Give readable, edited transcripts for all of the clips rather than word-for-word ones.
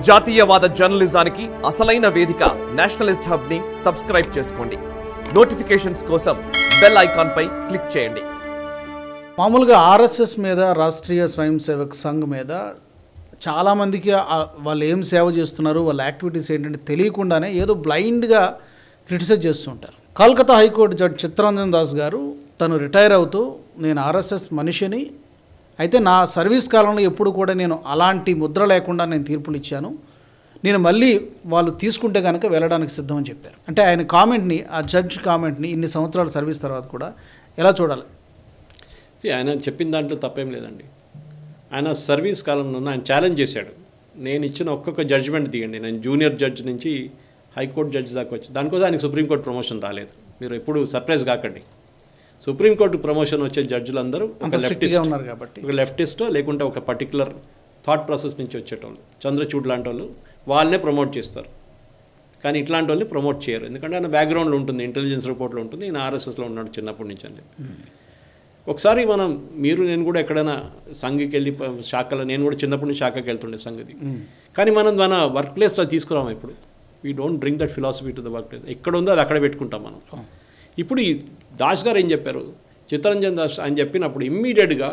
జాతీయవాద జర్నలిజానికి అసలైన వేదిక నేషనలిస్ట్ హబ్ ని సబ్స్క్రైబ్ చేసుకోండి. నోటిఫికేషన్స్ కోసం బెల్ ఐకాన్ పై క్లిక్ చేయండి. మామూలుగా ఆర్ఎస్ఎస్ మీద, రాష్ట్రీయ స్వయం సేవక్ సంఘ్ మీద చాలామందికి వాళ్ళు ఏం సేవ చేస్తున్నారు, వాళ్ళ యాక్టివిటీస్ ఏంటంటే తెలియకుండానే ఏదో బ్లైండ్గా క్రిటిసైజ్ చేస్తూ ఉంటారు. కలకత్తా హైకోర్టు జడ్జి చిత్తరంజన్ దాస్ గారు తను రిటైర్ అవుతూ, నేను ఆర్ఎస్ఎస్ మనిషిని, అయితే నా సర్వీస్ కాలంలో ఎప్పుడు కూడా నేను అలాంటి ముద్ర లేకుండా నేను తీర్పులు ఇచ్చాను, నేను మళ్ళీ వాళ్ళు తీసుకుంటే కనుక వెళ్ళడానికి సిద్ధం అని చెప్పారు. అంటే ఆయన కామెంట్ని, ఆ జడ్జ్ కామెంట్ని ఇన్ని సంవత్సరాల సర్వీస్ తర్వాత కూడా ఎలా చూడాలి? ఆయన చెప్పిన దాంట్లో తప్పేం లేదండి. ఆయన సర్వీస్ కాలంలో ఆయన ఛాలెంజ్ చేశాడు, నేను ఇచ్చిన ఒక్కొక్క జడ్జిమెంట్ తీయండి, నేను జూనియర్ జడ్జి నుంచి హైకోర్టు జడ్జి దాకా వచ్చి, దానికోసం ఆయనకు సుప్రీంకోర్టు ప్రమోషన్ రాలేదు. మీరు ఎప్పుడు సర్ప్రైజ్ కాకండి. సుప్రీంకోర్టు ప్రమోషన్ వచ్చే జడ్జిలందరూ ఒక లెఫ్టిస్టో లేకుంటే ఒక పర్టికులర్ థాట్ ప్రాసెస్ నుంచి వచ్చేటోళ్ళు, చంద్రచూడ్ లాంటి వాళ్ళు, వాళ్ళనే ప్రమోట్ చేస్తారు. కానీ ఇట్లాంటి వాళ్ళని ప్రమోట్ చేయరు, ఎందుకంటే ఆయన బ్యాక్గ్రౌండ్లో ఉంటుంది, ఇంటెలిజెన్స్ రిపోర్ట్లో ఉంటుంది, ఈయన ఆర్ఎస్ఎస్లో ఉన్నాడు చిన్నప్పటి నుంచి అని చెప్పి. ఒకసారి నేను కూడా ఎక్కడైనా సంఘకి వెళ్ళి శాఖలో, నేను కూడా చిన్నప్పటి నుంచి శాఖకి వెళ్తుండే సంఘది. కానీ మన వర్క్ ప్లేస్లో తీసుకురాము. ఇప్పుడు we don't bring that philosophy to the work place. ఎక్కడ ఉందో అది అక్కడ పెట్టుకుంటాం మనం. ఇప్పుడు ఈ దాస్ గారు ఏం చెప్పారు, చిత్తరంజన్ దాస్ ఆయన చెప్పినప్పుడు ఇమ్మీడియట్గా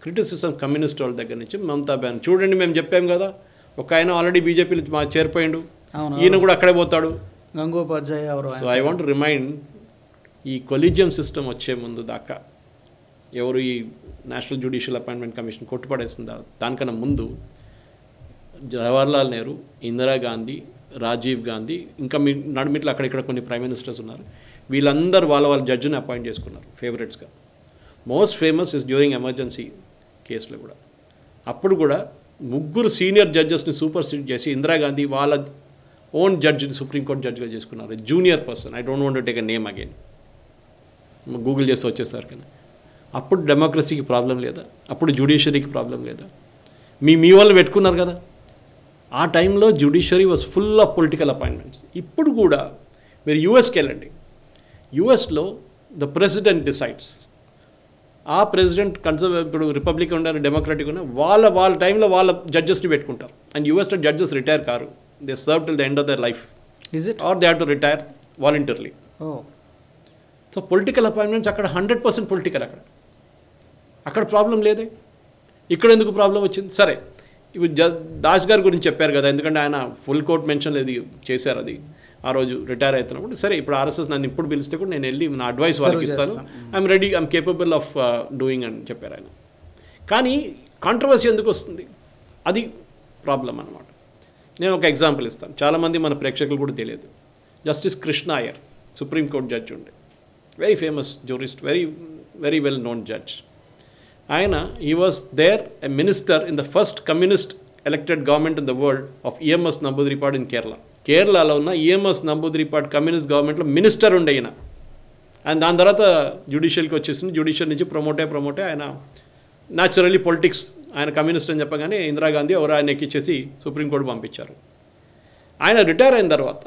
క్రిటిసిజం కమ్యూనిస్ట్ వాళ్ళ దగ్గర నుంచి మమతా బెనర్జీ, చూడండి మేము చెప్పాం కదా, ఒక ఆయన ఆల్రెడీ బీజేపీలో చేరిపోయిండు, ఈయన కూడా అక్కడే పోతాడు, Gangopadhyay. So I want remind, ఈ కొలీజియం సిస్టమ్ వచ్చే ముందు దాకా ఎవరు ఈ నేషనల్ జ్యుడిషియల్ అపాయింట్మెంట్ కమిషన్ కొట్టుపడేస్తుందా, దానికన్నా ముందు జవహర్లాల్ నెహ్రూ, ఇందిరాగాంధీ, రాజీవ్ గాంధీ, ఇంకా మీ నడుమిట్లో అక్కడిక్కడ కొన్ని ప్రైమ్ మినిస్టర్స్ ఉన్నారు, వీళ్ళందరూ వాళ్ళ జడ్జిని అపాయింట్ చేసుకున్నారు ఫేవరెట్స్గా. Most famous is during emergency కేసులో కూడా. అప్పుడు కూడా ముగ్గురు సీనియర్ జడ్జెస్ని సూపర్ సీడ్ చేసి ఇందిరాగాంధీ వాళ్ళ ఓన్ జడ్జిని సుప్రీంకోర్టు జడ్జిగా చేసుకున్నారు. Junior person, I don't want to take a name again, Google చేసి వచ్చేసారు. కానీ అప్పుడు డెమోక్రసీకి ప్రాబ్లం లేదా, అప్పుడు జ్యుడిషియరీకి ప్రాబ్లం లేదా, మీ వాళ్ళు పెట్టుకున్నారు కదా. ఆ టైంలో judiciary was full of political appointments. ఇప్పుడు కూడా మీరు యూఎస్కి వెళ్ళండి, యూఎస్లో ద ప్రెసిడెంట్ డిసైడ్స్. ఆ ప్రెసిడెంట్ ఇప్పుడు రిపబ్లిక్ ఉన్నారు, డెమోక్రటిక్ ఉన్నారు, వాళ్ళ టైంలో వాళ్ళ జడ్జెస్ని పెట్టుకుంటారు. అండ్ యూఎస్లో జడ్జెస్ రిటైర్ కారు, they serve till the end of their life, or they have to retire voluntarily. So political appointments అక్కడ 100% పొలిటికల్. అక్కడ ప్రాబ్లం లేదే, ఇక్కడ ఎందుకు ప్రాబ్లం వచ్చింది? సరే, ఇప్పుడు దాస్ గారి గురించి చెప్పారు కదా, ఎందుకంటే ఆయన ఫుల్ కోర్ట్ మెన్షన్ లేదు చేశారు, అది ఆ రోజు రిటైర్ అవుతున్నప్పుడు. సరే, ఇప్పుడు ఆర్ఎస్ఎస్ నన్ను ఇప్పుడు పిలిస్తే కూడా నేను వెళ్ళి నా అడ్వైస్ వాళ్ళకి ఇస్తాను, I'm ready, I'm capable of doing అని చెప్పారు ఆయన. కానీ కాంట్రవర్సీ ఎందుకు వస్తుంది, అది ప్రాబ్లం అన్నమాట. నేను ఒక ఎగ్జాంపుల్ ఇస్తాను, చాలామంది మన ప్రేక్షకులు కూడా తెలియదు. Justice Krishna Iyer, Supreme Court judge ఉండే, very famous jurist, very well known judge. ఆయన, he was there a minister in the first communist elected government in the world of EMS Namboodiripad in Kerala. కేరళలో ఉన్న EMS Namboodiripad కమ్యూనిస్ట్ గవర్నమెంట్లో minister ఉండే ఆయన. ఆయన దాని తర్వాత జ్యుడిషియల్కి వచ్చేసింది, జ్యుడిషియల్ నుంచి ప్రమోటే ఆయన న్యాచురల్లీ పొలిటిక్స్, ఆయన కమ్యూనిస్ట్ అని చెప్పగానే ఇందిరాగాంధీ ఎవరు ఆయన ఎక్కిచ్చేసి సుప్రీంకోర్టు పంపించారు. ఆయన రిటైర్ అయిన తర్వాత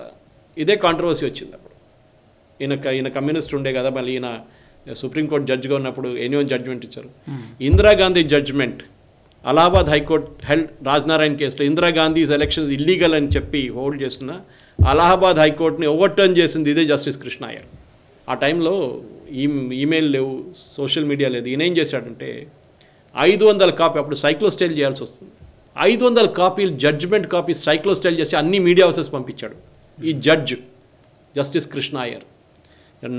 ఇదే కాంట్రవర్సీ వచ్చింది. అప్పుడు ఈయన కమ్యూనిస్ట్ ఉండే కదా, మళ్ళీ ఈయన సుప్రీంకోర్టు జడ్జిగా ఉన్నప్పుడు ఎన్నో జడ్జిమెంట్ ఇచ్చారు. Indira Gandhi judgement, Allahabad high court held Raj Narain కేసులో ఇందిరాగాంధీస్ ఎలక్షన్స్ ఇల్లీగల్ అని చెప్పి హోల్డ్ చేసిన అలహాబాద్ హైకోర్టుని ఓవర్టర్న్ చేసింది ఇదే జస్టిస్ కృష్ణ అయ్యర్. ఆ టైంలో ఈమెయిల్ లేవు, సోషల్ మీడియా లేదు. ఈయన ఏం చేశాడంటే 500 కాపీ, అప్పుడు సైక్లోస్టైల్ చేయాల్సి వస్తుంది, 500 కాపీలు జడ్జిమెంట్ కాపీ సైక్లోస్టైల్ చేసి అన్ని మీడియా హౌసెస్ పంపించాడు. ఈ judge justice Krishna Iyer,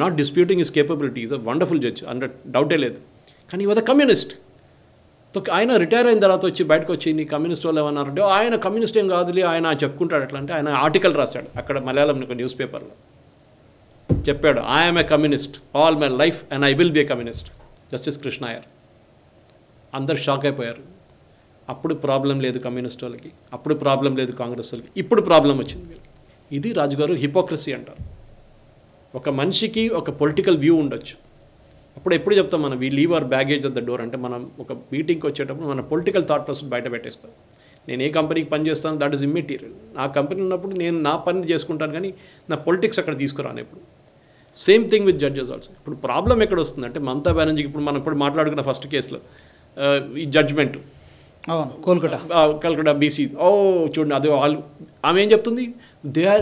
not disputing his capability, is a wonderful judge, under డౌటే లేదు. కానీ ఈ కమ్యూనిస్ట్. ఆయన రిటైర్ అయిన తర్వాత వచ్చి బయటకు వచ్చి నీ కమ్యూనిస్ట్ వాళ్ళు ఏమన్నారంటే, ఆయన కమ్యూనిస్ట్ ఏం కాదులే, ఆయన చెప్పుకుంటాడు. అట్లా అంటే ఆయన ఆర్టికల్ రాశాడు అక్కడ మలయాళం న్యూస్ పేపర్లో, చెప్పాడు, I'm a communist all my life and I will be A communist, justice Krishna Iyer. అందరు షాక్ అయిపోయారు. అప్పుడు ప్రాబ్లం లేదు కమ్యూనిస్ట్ వాళ్ళకి, అప్పుడు ప్రాబ్లం లేదు కాంగ్రెస్ వాళ్ళకి, ఇప్పుడు ప్రాబ్లం వచ్చింది. ఇది రాజుగారు హిపోక్రసీ అంటారు. ఒక మనిషికి ఒక పొలిటికల్ వ్యూ ఉండొచ్చు, అప్పుడు ఎప్పుడు చెప్తాం మనం, we leave hour baggage at the door. అంటే మనం ఒక మీటింగ్కి వచ్చేటప్పుడు మన పొలిటికల్ థాట్ ప్రాసెస్ బయట పెట్టేస్తాం. నేను ఏ కంపెనీకి పని చేస్తాను, దట్ ఈస్ ఇమ్మెటీరియల్. నా కంపెనీ ఉన్నప్పుడు నేను నా పని చేసుకుంటాను, కానీ నా పొలిటిక్స్ అక్కడ తీసుకురాను ఎప్పుడు. Same thing with judges also. ఇప్పుడు ప్రాబ్లం ఎక్కడ వస్తుందంటే, మమతా బెనర్జీకి ఇప్పుడు మనం ఇప్పుడు మాట్లాడుకున్న ఫస్ట్ కేసులో ఈ జడ్జ్మెంట్ అవును, కోల్కతా కల్కటా బీసీ. చూడండి, అది ఆమె ఏం చెప్తుంది,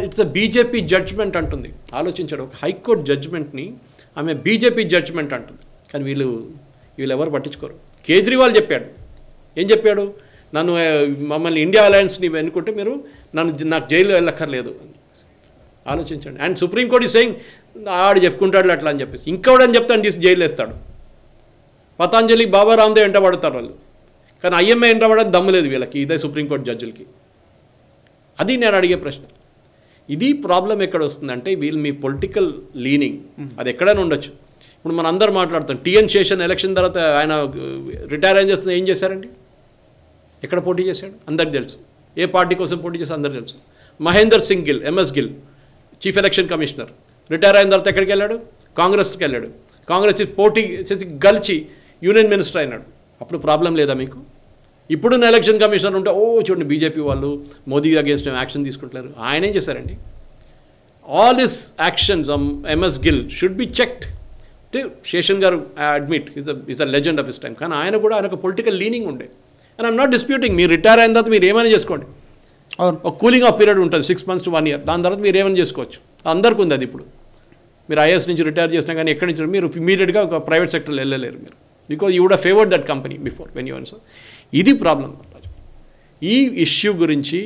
ఇట్స్ అ బీజేపీ జడ్జ్మెంట్ అంటుంది. ఆలోచించాడు, ఒక హైకోర్టు జడ్జ్మెంట్ని ఆమె బీజేపీ జడ్జ్మెంట్ అంటుంది. కానీ వీళ్ళు ఎవరు పట్టించుకోరు. కేజ్రీవాల్ చెప్పాడు, ఏం చెప్పాడు, మమ్మల్ని ఇండియా అలయన్స్ని ఎన్నుకుంటే మీరు నాకు జైల్లో వెళ్ళక్కర్లేదు. ఆలోచించండి. అండ్ సుప్రీంకోర్టు ఈ సెయింగ్ ఆడు చెప్పుకుంటాడు అట్లా అని చెప్పేసి ఇంకోడని చెప్తాను తీసి జైలు వేస్తాడు. పతాంజలి, బాబా రామ్దేవ్ వెంట పడతారు వాళ్ళు, కానీ ఐఎంఏ వెంట పడేది దమ్ము లేదు వీళ్ళకి, ఇదే సుప్రీంకోర్టు జడ్జిలకి. అది నేను అడిగే ప్రశ్న. ఇది ప్రాబ్లం ఎక్కడ వస్తుందంటే వీళ్ళు మీ పొలిటికల్ లీనింగ్ అది ఎక్కడైనా ఉండొచ్చు. ఇప్పుడు మనం అందరూ మాట్లాడుతాం, టిఎన్ శేషన్ ఎలక్షన్ తర్వాత ఆయన రిటైర్ అయిన చేస్తున్న ఏం చేశారండి, ఎక్కడ పోటీ చేశాడు అందరికి తెలుసు, ఏ పార్టీ కోసం పోటీ చేశాడు అందరికి తెలుసు. Mahender Singh Gill, MS Gill, chief election commissioner, retire అయిన తర్వాత ఎక్కడికి వెళ్ళాడు, కాంగ్రెస్కి వెళ్ళాడు. కాంగ్రెస్ పోటీ చేసి గెలిచి యూనియన్ మినిస్టర్ అయినాడు. అప్పుడు ప్రాబ్లం లేదా మీకు? ఇప్పుడున్న ఎలక్షన్ కమిషనర్ ఉంటే చూడండి బీజేపీ వాళ్ళు మోదీ అగేన్స్ట్ యాక్షన్ తీసుకుంటున్నారు. ఆయన ఏం చేశారండి? All this actions MS Gill should be checked. Seshan garu admit is a legend of his time, కానీ ఆయన కూడా ఆయన ఒక పొలిటికల్ లీనింగ్ ఉండే. అండ్ ఐఎమ్ నాట్ డిస్ప్యూటింగ్, మీరు రిటైర్ అయిన తర్వాత మీరు ఏమైనా చేసుకోండి, ఒక కూలింగ్ ఆఫ్ పీరియడ్ ఉంటుంది 6 months to 1 year, దాని తర్వాత మీరు ఏమైనా చేసుకోవచ్చు. అందరికీ ఉంది అది. ఇప్పుడు మీరు ఐఏఎస్ నుంచి రిటైర్ చేసినా కానీ ఎక్కడి నుంచి మీరు ఇమీడియట్గా ఒక ప్రైవేట్ సెక్టర్లో వెళ్ళలేరు మీరు, because you would have favoured that company before when you are. So ఇది ప్రాబ్లం. ఈ ఇష్యూ గురించి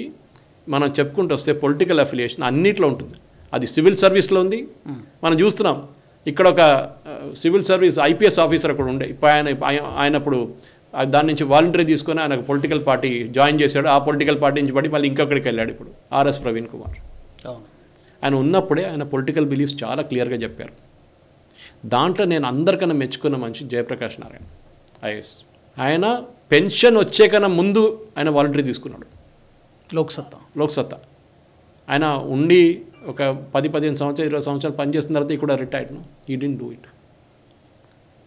మనం చెప్పుకుంటూ వస్తే పొలిటికల్ అఫిలియేషన్ అన్నిట్లో ఉంటుంది. అది సివిల్ సర్వీస్లో ఉంది, మనం చూస్తున్నాం. ఇక్కడ ఒక సివిల్ సర్వీస్ ఐపీఎస్ ఆఫీసర్ అక్కడ ఉండే, ఇప్పుడు ఆయన అప్పుడు దాని నుంచి వాలంటరీ తీసుకొని ఆయన పొలిటికల్ పార్టీ జాయిన్ చేశాడు. ఆ పొలిటికల్ పార్టీ నుంచి పడి మళ్ళీ ఇంకొకడికి వెళ్ళాడు. ఇప్పుడు ఆర్ఎస్ ప్రవీణ్ కుమార్. ఆయన ఉన్నప్పుడే ఆయన పొలిటికల్ బిలీఫ్స్ చాలా క్లియర్గా చెప్పారు. దాంట్లో నేను అందరికన్నా మెచ్చుకున్న మనిషి జయప్రకాష్ నారాయణ ఐఏఎస్. ఆయన పెన్షన్ వచ్చే కన్నా ముందు ఆయన వాలంటరీ తీసుకున్నాడు. లోక్సత్తా ఆయన ఉండి ఒక 10-15 సంవత్సరాలు 20 సంవత్సరాలు పనిచేసిన తర్వాత ఇక్కడ రిటైర్డ్. ఈ డిడ్ంట్ డూ ఇట్.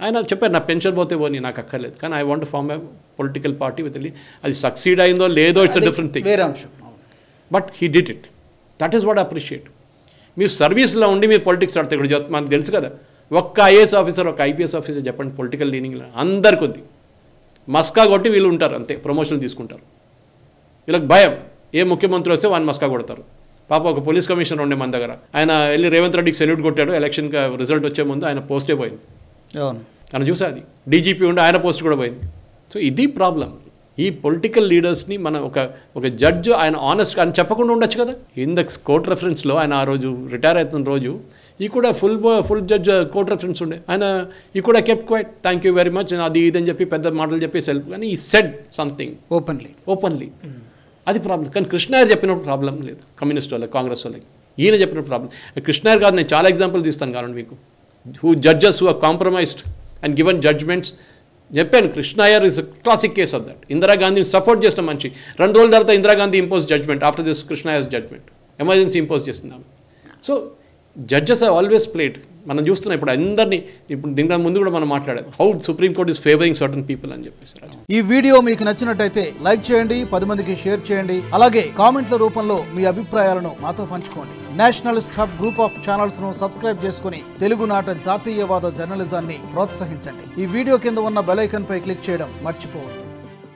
ఆయన చెప్పారు, నా పెన్షన్ పోతే పోనీ నాకు అక్కర్లేదు, కానీ I want form a political party with. అది సక్సీడ్ అయిందో లేదో it's a different thing, but he did it. That is what appreciate. మీరు సర్వీస్లో ఉండి మీరు పొలిటిక్స్ ఆడితే ఇక్కడ మనకు తెలుసు కదా, ఒక్క ఐఏఎస్ ఆఫీసర్ ఒక ఐపీఎస్ ఆఫీసర్ చెప్పండి పొలిటికల్ లీనింగ్లో అందరికి ఉంది. మస్కా కొట్టి వీళ్ళు ఉంటారు అంతే, ప్రమోషన్లు తీసుకుంటారు. వీళ్ళకి భయం, ఏ ముఖ్యమంత్రి వస్తే వాళ్ళు మస్కా కొడతారు. పాప ఒక పోలీస్ కమిషనర్ ఉండే మన దగ్గర, ఆయన వెళ్ళి రేవంత్ రెడ్డికి సెల్యూట్ కొట్టాడు. ఎలక్షన్కి రిజల్ట్ వచ్చే ముందు ఆయన పోస్టే పోయింది. అని చూసా, అది డీజీపీ ఉండి ఆయన పోస్ట్ కూడా పోయింది. సో ఇది ప్రాబ్లం. ఈ పొలిటికల్ లీడర్స్ని మన ఒక జడ్జ్ ఆయన ఆనెస్ట్ అని చెప్పకుండా ఉండొచ్చు కదా. ఇన్ ద కోర్ట్ రెఫరెన్స్లో ఆయన ఆ రోజు రిటైర్ అవుతున్న రోజు ఈ కూడా ఫుల్ జడ్జ్ కోర్ట్ రెఫరెన్స్ ఉండే, ఆయన ఈ కూడా kept quiet, thank you very much అది ఇదని చెప్పి పెద్ద మాటలు చెప్పేసి వెళ్ళి, కానీ ఈ సెడ్ సంథింగ్ ఓపెన్లీ. అది ప్రాబ్లం. కానీ కృష్ణాయర్ చెప్పినప్పుడు ప్రాబ్లం లేదు కమ్యూనిస్ట్ వాళ్ళకి, కాంగ్రెస్ వాళ్ళకి. ఈయన చెప్పినప్పుడు ప్రాబ్లం. కృష్ణాయర్ కాదు, నేను చాలా ఎగ్జాంపుల్ తీస్తాను కావాలండి మీకు. Who judges who are compromised and given judgements. చెప్పాను, Krishna Iyer is classic case of that. ఇందిరాగాంధీని సపోర్ట్ చేసిన మనిషి. 2 రోజుల తర్వాత Indira Gandhi impose judgement after this Krishna Iyer's judgement, emergency impose చేస్తున్నాము. So judges are always played. మనం చూస్తున్నాం ఇప్పుడు అందరినీ. ఇప్పుడు దీని ముందు కూడా మనం మాట్లాడాం, how supreme court is favouring certain people అని చెప్పేసి. ఈ వీడియో మీకు నచ్చినట్టయితే లైక్ చేయండి, 10 మందికి షేర్ చేయండి. అలాగే కామెంట్ల రూపంలో మీ అభిప్రాయాలను మాతో పంచుకోండి. Nationalist hub group of channels ను సబ్స్క్రైబ్ చేసుకుని తెలుగునాట జాతీయవాద జర్నలిజాన్ని ప్రోత్సహించండి. ఈ వీడియో కింద ఉన్న బెల్ ఐకాన్ పై క్లిక్ చేయడం మర్చిపోవద్దు.